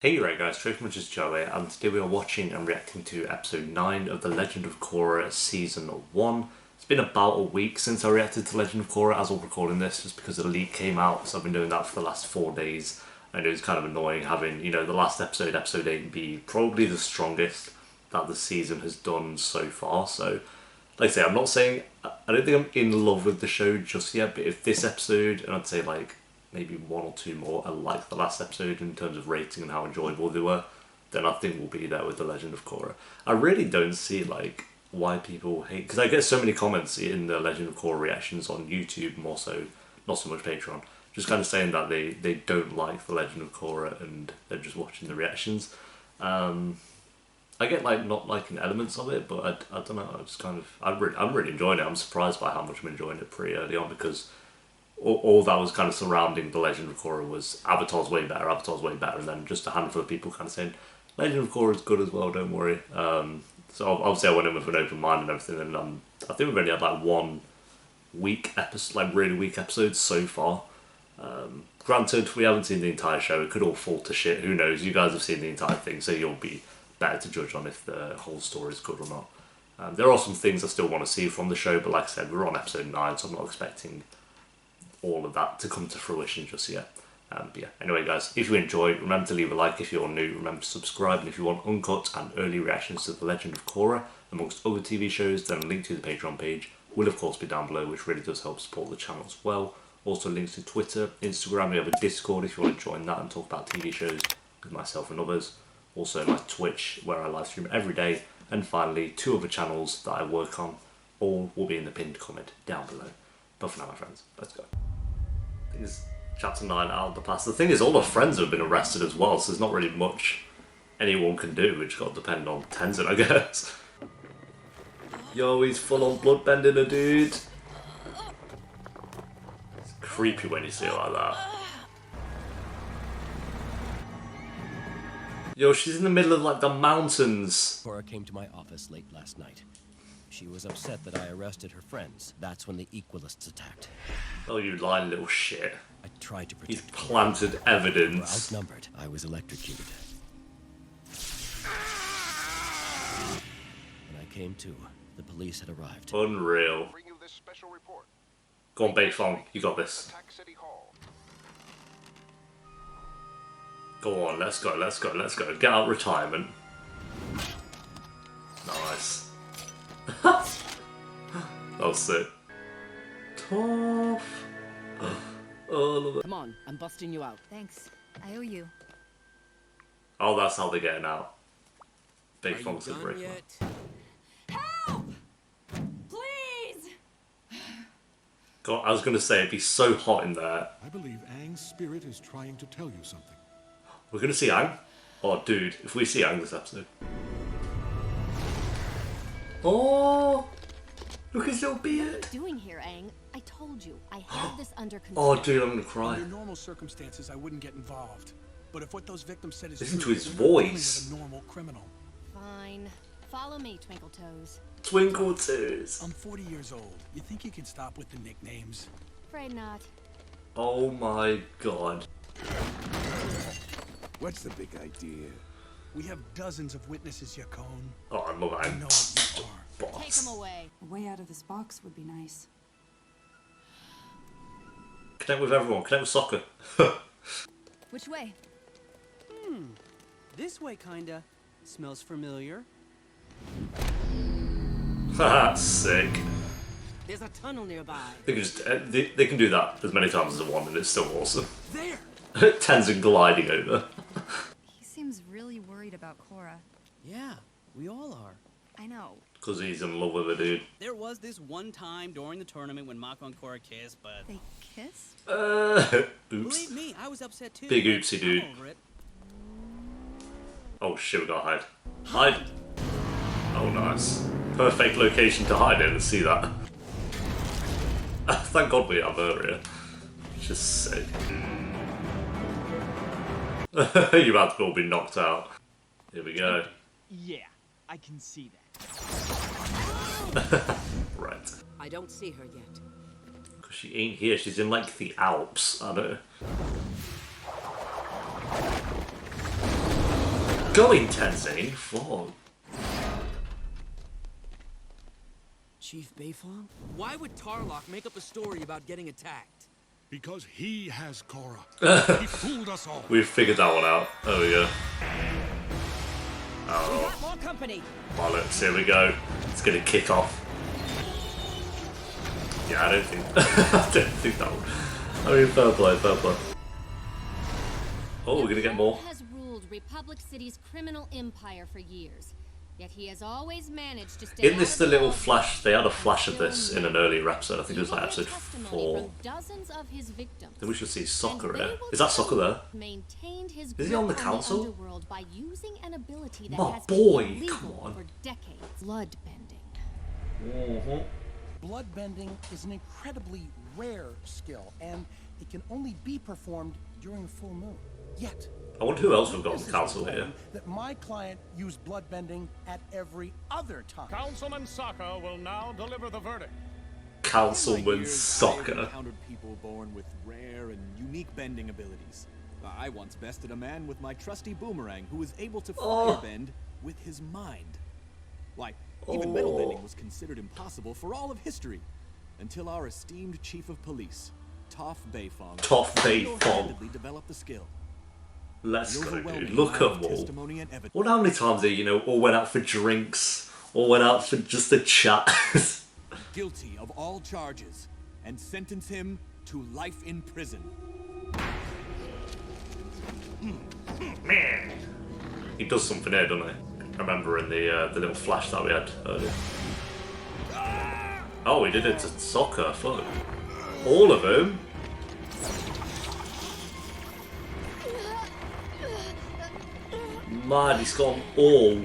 Hey right guys, Trace is Joe here, and today we are watching and reacting to episode 9 of The Legend of Korra Season 1. It's been about a week since I reacted to Legend of Korra as I'm recording this, just because the leak came out, so I've been doing that for the last 4 days. And it was kind of annoying having, the last episode, episode 8, be probably the strongest that the season has done so far. So, like I say, I'm not saying, I don't think I'm in love with the show just yet, but if this episode, and I'd say like, maybe one or two more I like the last episode in terms of rating and how enjoyable they were, then I think we'll be there with The Legend of Korra. I really don't see like why people hate, because I get so many comments in the Legend of Korra reactions on YouTube, more so, not so much Patreon, just kind of saying that they don't like The Legend of Korra and they're just watching the reactions. I get like not liking elements of it, but I don't know, I just kind of, I'm really enjoying it. I'm surprised by how much I'm enjoying it pretty early on, because all that was kind of surrounding The Legend of Korra was Avatar's way better, and then just a handful of people kind of saying, Legend of Korra is good as well, don't worry. So obviously I went in with an open mind and everything, and I think we've only had like one weak episode, like really weak episodes so far. Granted, we haven't seen the entire show, it could all fall to shit, who knows, you guys have seen the entire thing, so you'll be better to judge on if the whole story is good or not. There are some things I still want to see from the show, but like I said, we're on episode 9, so I'm not expecting all of that to come to fruition just yet. But yeah, anyway guys, if you enjoyed, remember to leave a like. If you're new, remember to subscribe, and if you want uncut and early reactions to The Legend of Korra amongst other TV shows, then a link to the Patreon page will of course be down below, which really does help support the channel as well. Also links to Twitter, Instagram, we have a Discord if you want to join that and talk about TV shows with myself and others. Also my Twitch, where I live stream every day, and finally 2 other channels that I work on. All will be in the pinned comment down below. But for now my friends, let's go. I think it's chapter 9 out of the past. The thing is, all our friends have been arrested as well, so there's not really much anyone can do. We just got to depend on Tenzin, I guess. Yo, he's full on bloodbending a dude. It's creepy when you see it like that. Yo, she's in the middle of like the mountains. Korra came to my office late last night. She was upset that I arrested her friends. That's when the Equalists attacked. Oh, you lying little shit. I tried to protect. He's planted evidence. We were outnumbered. I was electrocuted. When I came to, the police had arrived. Unreal. Go on, Beifong, you got this. Go on, let's go, let's go, let's go. Get out retirement. Nice. That was sick. Tough. Oh, I love it. Come on, I'm busting you out. Thanks. I owe you. Oh, that's how they're getting out. Big Funk's a break. Help! Please! God, I was gonna say it'd be so hot in there. I believe Aang's spirit is trying to tell you something. We're gonna see Aang? Oh, dude, if we see Aang this episode. Oh! Look at his little beard! What are you doing here, Aang? I told you, I have this under control. Oh, dude, I'm gonna cry. Under normal circumstances, I wouldn't get involved. But if what those victims said is Listen true, to his you're not dealing voice. with a normal criminal. Fine. Follow me, Twinkle Toes. Twinkle Toes. I'm 40 years old. You think you can stop with the nicknames? Afraid not. Oh my god. What's the big idea? We have dozens of witnesses, Yakone. Oh, I love I Aang. know what you are. Take Boss. him away. A way out of this box would be nice. Connect with everyone, connect with soccer. Which way? This way, kinda. Smells familiar. That's sick. There's a tunnel nearby. They can just they can do that as many times as they want, and it's still awesome. There! Tenzin gliding over. He seems really worried about Korra. Yeah, we all are. I know. Because he's in love with her, dude. There was this one time during the tournament when Mako and Korra kissed, but... They kiss? Oops. Believe me, I was upset too. Big but oopsie, dude. I'm over it. Oh shit, we gotta hide. Hide! Oh, nice. Perfect location to hide in and see that. Thank God we have her here. Just sick. You're about to all be knocked out. Here we go. Yeah, I can see that. Right. I don't see her yet. Because she ain't here, she's in like the Alps. I don't know. Going Tenzing? Fuck. Chief Beifong? Why would Tarrlok make up a story about getting attacked? Because he has Korra. He fooled us all. We've figured that one out. There we go. We got more company. Bollocks, here we go. It's gonna kick off. Yeah, I don't think I don't think that one. I mean, fair play, fair play. Oh, we're gonna get more. Has ruled Republic City's criminal empire for years. Yet he has always managed to stay In this, out the of little law. flash, they had a flash of this in an earlier episode. I think it was like episode Testimony 4. from dozens of his victims. Then we should see Soccer And here. they will Is that Soccer there? maintained his Is he on the grip council? underworld by using an ability that My has boy, been illegal come on. for decades. Bloodbending. Bloodbending is an incredibly rare skill, and it can only be performed during a full moon. Yet, I wonder who else we've got on this the is council claim here. that my client used bloodbending at every other time. Councilman Sokka will now deliver the verdict. Councilman I've Soccer. encountered people born with rare and unique bending abilities. I once bested a man with my trusty boomerang who was able to firebend with his mind. Why, even metal bending was considered impossible for all of history, until our esteemed chief of police, Toph Beifong, Toph Beifong. single-handedly developed the skill. Let's The go, overwhelming dude. Look at amount of them all. testimony and evidence. Wonder how many times they, all went out for drinks, or went out for just a chat. Guilty of all charges, and sentence him to life in prison. Man, he does something here, doesn't he? I remember in the little flash that we had earlier. Oh, he did it to Soccer. Fuck. All of them. Man, he's got them all.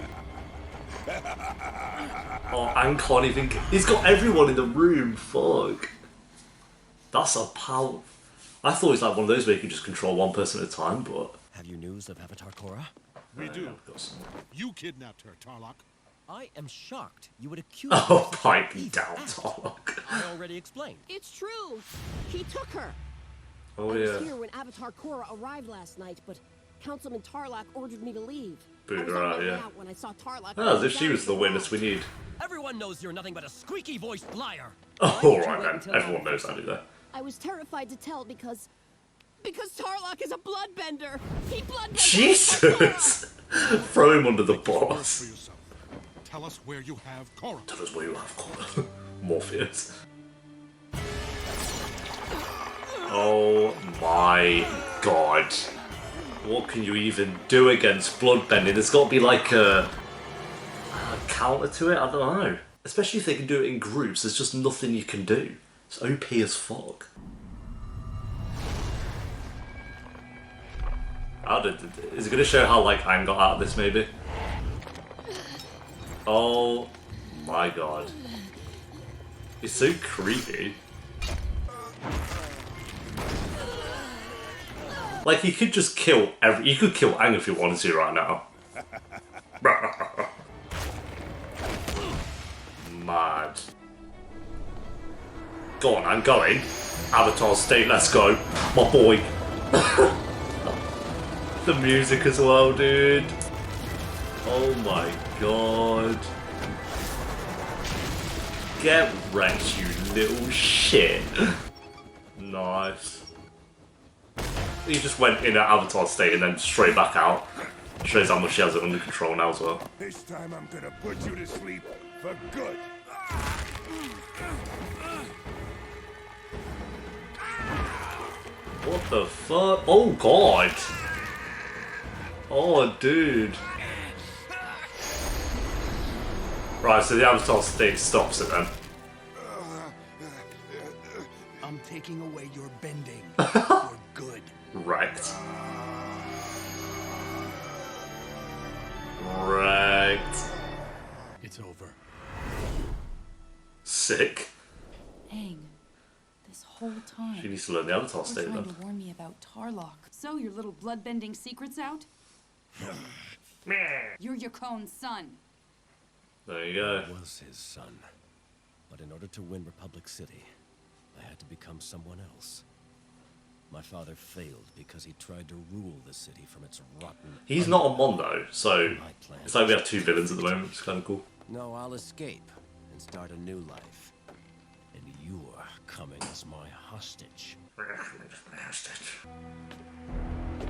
Oh, and can't even. He's got everyone in the room. Fuck. That's a power. I thought it was like one of those where you could just control one person at a time, but. Have you news of Avatar Korra? We do. I've got some. You kidnapped her, Tarrlok. I am shocked you would accuse me Oh, of such pipe an evil down, act. Tarrlok. I already explained. It's true. He took her. Oh, I yeah. was here when Avatar Korra arrived last night, but Councilman Tarrlok ordered me to leave. Booed I was her on out, my way yeah. out when I saw Tarrlok. Oh, as if she was the witness we need. Everyone knows you're nothing but a squeaky-voiced liar. Oh, alright then. Everyone knows I do that. I was terrified to tell because Tarrlok is a bloodbender. He bloodbends. Jesus! Throw him under the Work for boss. yourself. Tell us where you have Korra. Tell us where you have Korra. Morpheus. Oh my god. What can you even do against bloodbending? There's got to be like a counter to it? I don't know. Especially if they can do it in groups, there's just nothing you can do. It's OP as fuck. Is it going to show how like Aang got out of this maybe? Oh my god. It's so creepy. Like he could just kill you could kill Aang if you wanted to right now. Mad. Go on, I'm going. Avatar state, let's go. My boy. The music as well, dude. Oh my god. Get wrecked, you little shit. Nice. He just went in at Avatar state and then straight back out. Shows how much he has it under control now as well. This time I'm gonna put you to sleep for good. What the fuck? Oh god. Oh dude. Right, so the Avatar state stops it then. I'm taking away your bending for good. Wrecked. Wrecked. It's over. Sick. Aang, this whole time, She needs to learn the Avatar you're state trying then. to warn me about Tarrlok. So your little bloodbending secret's out? You're Yakone's son. There you go. I was his son. But in order to win Republic City, I had to become someone else. My father failed because he tried to rule the city from its rotten... He's not Amon though, so it's like we have two villains at the moment, which is kind of cool. No, I'll escape and start a new life. And you're coming as my hostage.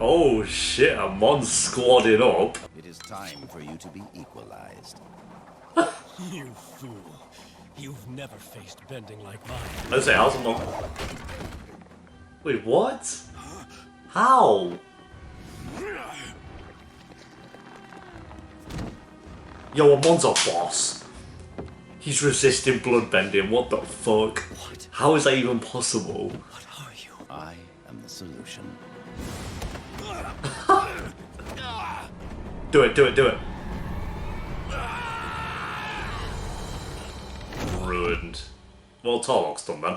Oh shit, Amon's squadding up. It is time for you to be equalized. You fool. You've never faced bending like mine. Let's say, how's Amon? Wait, what? How? Yo, Amon's a boss. He's resisting bloodbending, what the fuck? What? How is that even possible? What are you? I am the solution. Do it, do it, do it. Ruined. Well, Tarrlok's done then.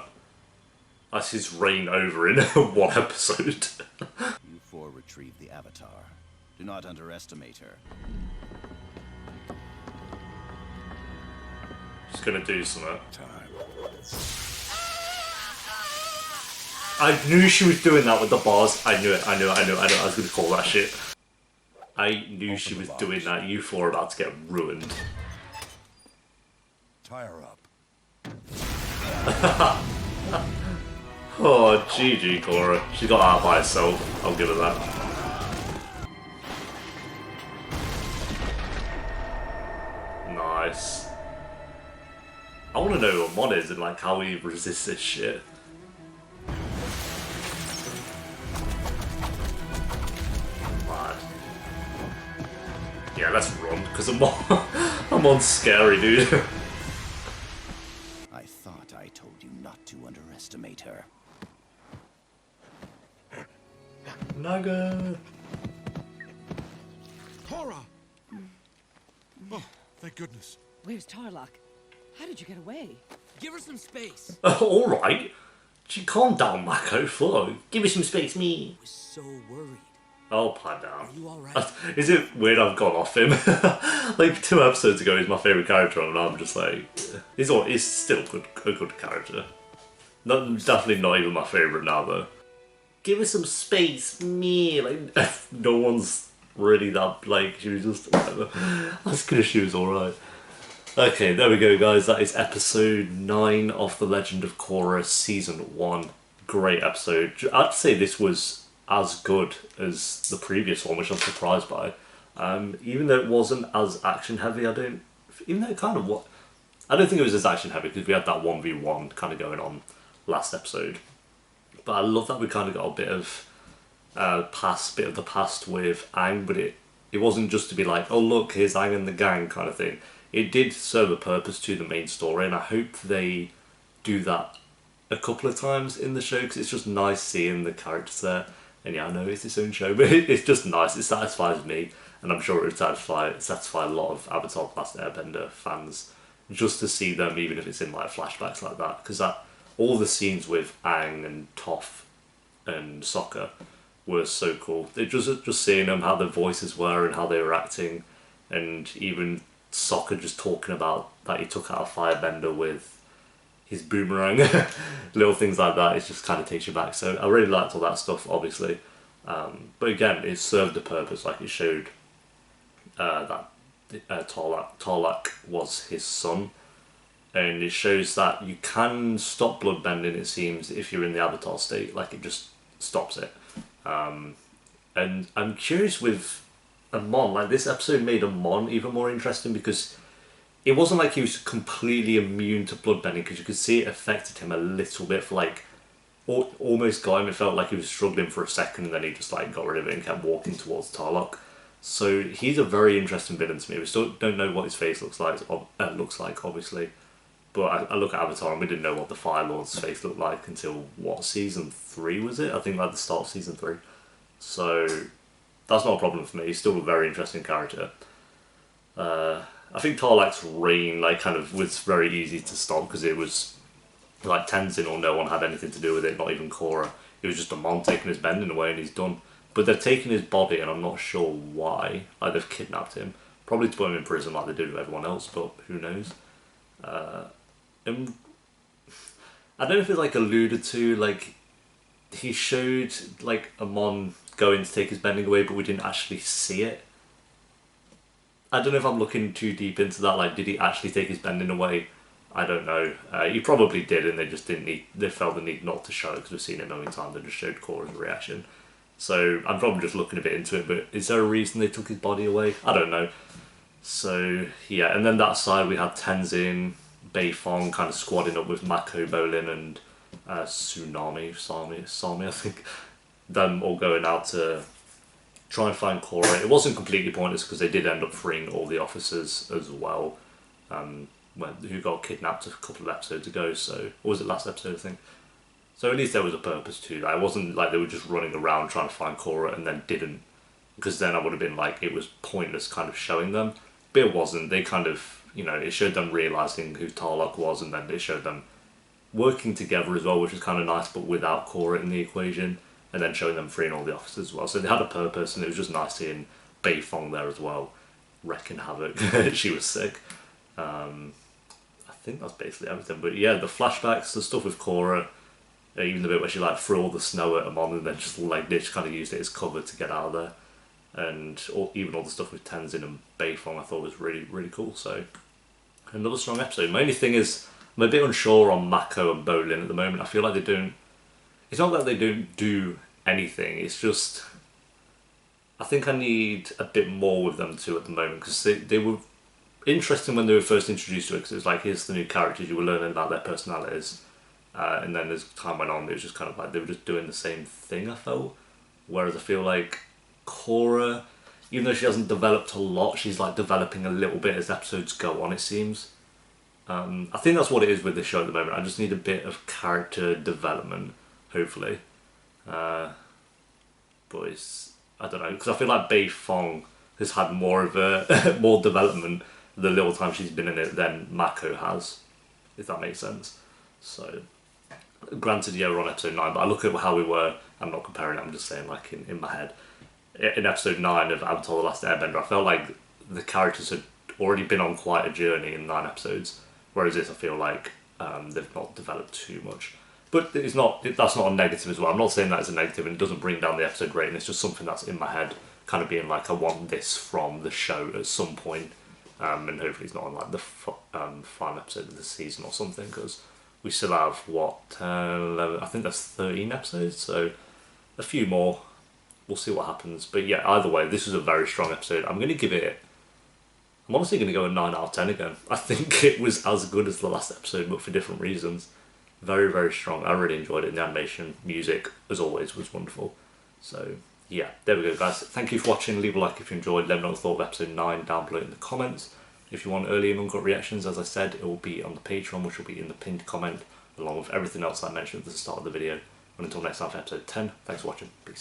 That's his reign over in one episode. You four retrieve the Avatar. Do not underestimate her. Just gonna do something. I knew she was doing that with the bars. I knew it, I knew it. I was gonna call that shit. I knew she was doing that. You four are about to get ruined. Tie her up. Oh, GG, Korra. She got out by herself. I'll give her that. Nice. I want to know who Amon is and like how he resists this shit. Mad. Yeah, let's run because Amon's scary, dude. I thought I told you not to underestimate her. Naga. Korra! Oh, thank goodness. Where's Tarrlok? How did you get away? Give her some space. Alright. Calm down, Mako. Fuck. Give me some space, me. I was so worried. I'll pad down. Are you alright? Is it weird I've gone off him? Like 2 episodes ago, he's my favourite character, and I'm just like, he's still a good character. Definitely not even my favourite now, though. Give us some space, me. Like, no one's really that, like, she was just, whatever. That's because she was alright. Okay, there we go, guys. That is episode 9 of The Legend of Korra Season 1. Great episode. I'd say this was as good as the previous one, which I'm surprised by. Even though it wasn't as action heavy, even though it kind of was. I don't think it was as action heavy because we had that 1v1 kind of going on last episode. But I love that we kind of got a bit of the past with Aang, but it wasn't just to be like, oh look, here's Aang and the gang kind of thing. It did serve a purpose to the main story, and I hope they do that a couple of times in the show because it's just nice seeing the characters there. And yeah, I know it's its own show, but it's just nice. It satisfies me, and I'm sure it would satisfy a lot of Avatar: The Last Airbender fans just to see them, even if it's in like flashbacks like that. Because all the scenes with Aang and Toph and Sokka were so cool. It just seeing them, how their voices were and how they were acting, and even Sokka just talking about that he took out a firebender with his boomerang, little things like that. It just kind of takes you back. So I really liked all that stuff, obviously. But again, it served a purpose. Like it showed that Tarrlok was his son, and it shows that you can stop bloodbending. It seems if you're in the Avatar state, like it just stops it. And I'm curious with Amon. Like this episode made Amon even more interesting because it wasn't like he was completely immune to bloodbending, because you could see it affected him a little bit for like, almost got him. It felt like he was struggling for a second and then he just like got rid of it and kept walking towards Tarrlok. So he's a very interesting villain to me. We still don't know what his face looks like, obviously. But I look at Avatar and we didn't know what the Fire Lord's face looked like until, what, season 3 was it? I think like the start of season 3. So that's not a problem for me. He's still a very interesting character. I think Tarrlok's reign like kind of was very easy to stop because it was like Tenzin or no one had anything to do with it, not even Korra. It was just Amon taking his bending away and he's done. But they've taken his body and I'm not sure why. Like they've kidnapped him. Probably to put him in prison like they did with everyone else, but who knows. And I don't know if it's like alluded to, like he showed like Amon going to take his bending away, but we didn't actually see it. I don't know if I'm looking too deep into that. Like, did he actually take his bending away? I don't know. He probably did, and they just didn't need. They felt the need not to show it because we've seen it a million times. They just showed Korra's reaction. So I'm probably just looking a bit into it. But is there a reason they took his body away? I don't know. So yeah, and then that side we had Tenzin, Beifong kind of squadding up with Mako, Bolin, and Sami, I think. Them all going out to try and find Korra. It wasn't completely pointless because they did end up freeing all the officers as well, who got kidnapped a couple of episodes ago. So, or was it last episode, I think? So at least there was a purpose to that. It wasn't like they were just running around trying to find Korra and then didn't, because then I would have been like, it was pointless kind of showing them. But it wasn't. They kind of, you know, it showed them realising who Tarrlok was, and then it showed them working together as well, which was kind of nice, but without Korra in the equation, and then showing them freeing all the officers as well. So they had a purpose, and it was just nice seeing Beifong there as well, wrecking havoc. She was sick. I think that's basically everything. But yeah, the flashbacks, the stuff with Korra, even the bit where she like threw all the snow at Amon and then just like they just kind of used it as cover to get out of there, and even all the stuff with Tenzin and Beifong I thought was really, really cool. So another strong episode. My only thing is I'm a bit unsure on Mako and Bolin at the moment. I feel like they don't. It's not that they don't do anything. It's just I think I need a bit more with them too at the moment, because they were interesting when they were first introduced to it, because it was like, here's the new characters, you were learning about their personalities, and then as time went on it was just kind of like they were just doing the same thing, I felt. Whereas I feel like Korra, even though she hasn't developed a lot, she's like developing a little bit as episodes go on, it seems. I think that's what it is with this show at the moment. I just need a bit of character development, hopefully. But it's, I don't know, because I feel like Beifong has had more of a more development the little time she's been in it than Mako has, if that makes sense. So, granted, yeah, we're on episode 9, but I look at how we were, I'm not comparing it, I'm just saying like in my head. In episode 9 of Avatar The Last Airbender, I felt like the characters had already been on quite a journey in 9 episodes, whereas this I feel like they've not developed too much. But it's not, that's not a negative as well. I'm not saying that as a negative, and it doesn't bring down the episode rating. It's just something that's in my head, kind of being like, I want this from the show at some point. And hopefully it's not on like the final episode of the season or something, because we still have, what, 11, I think that's 13 episodes, so a few more. We'll see what happens. But yeah, either way, this was a very strong episode. I'm going to give it, I'm honestly going to go a 9 out of 10 again. I think it was as good as the last episode, but for different reasons. Very, very strong. I really enjoyed it. The animation, music, as always, was wonderful. So yeah, there we go, guys. Thank you for watching. Leave a like if you enjoyed. Let me know what you thought of episode 9 down below in the comments. If you want early and uncut reactions, as I said, it will be on the Patreon, which will be in the pinned comment, along with everything else I mentioned at the start of the video. And until next time for episode 10, thanks for watching. Peace.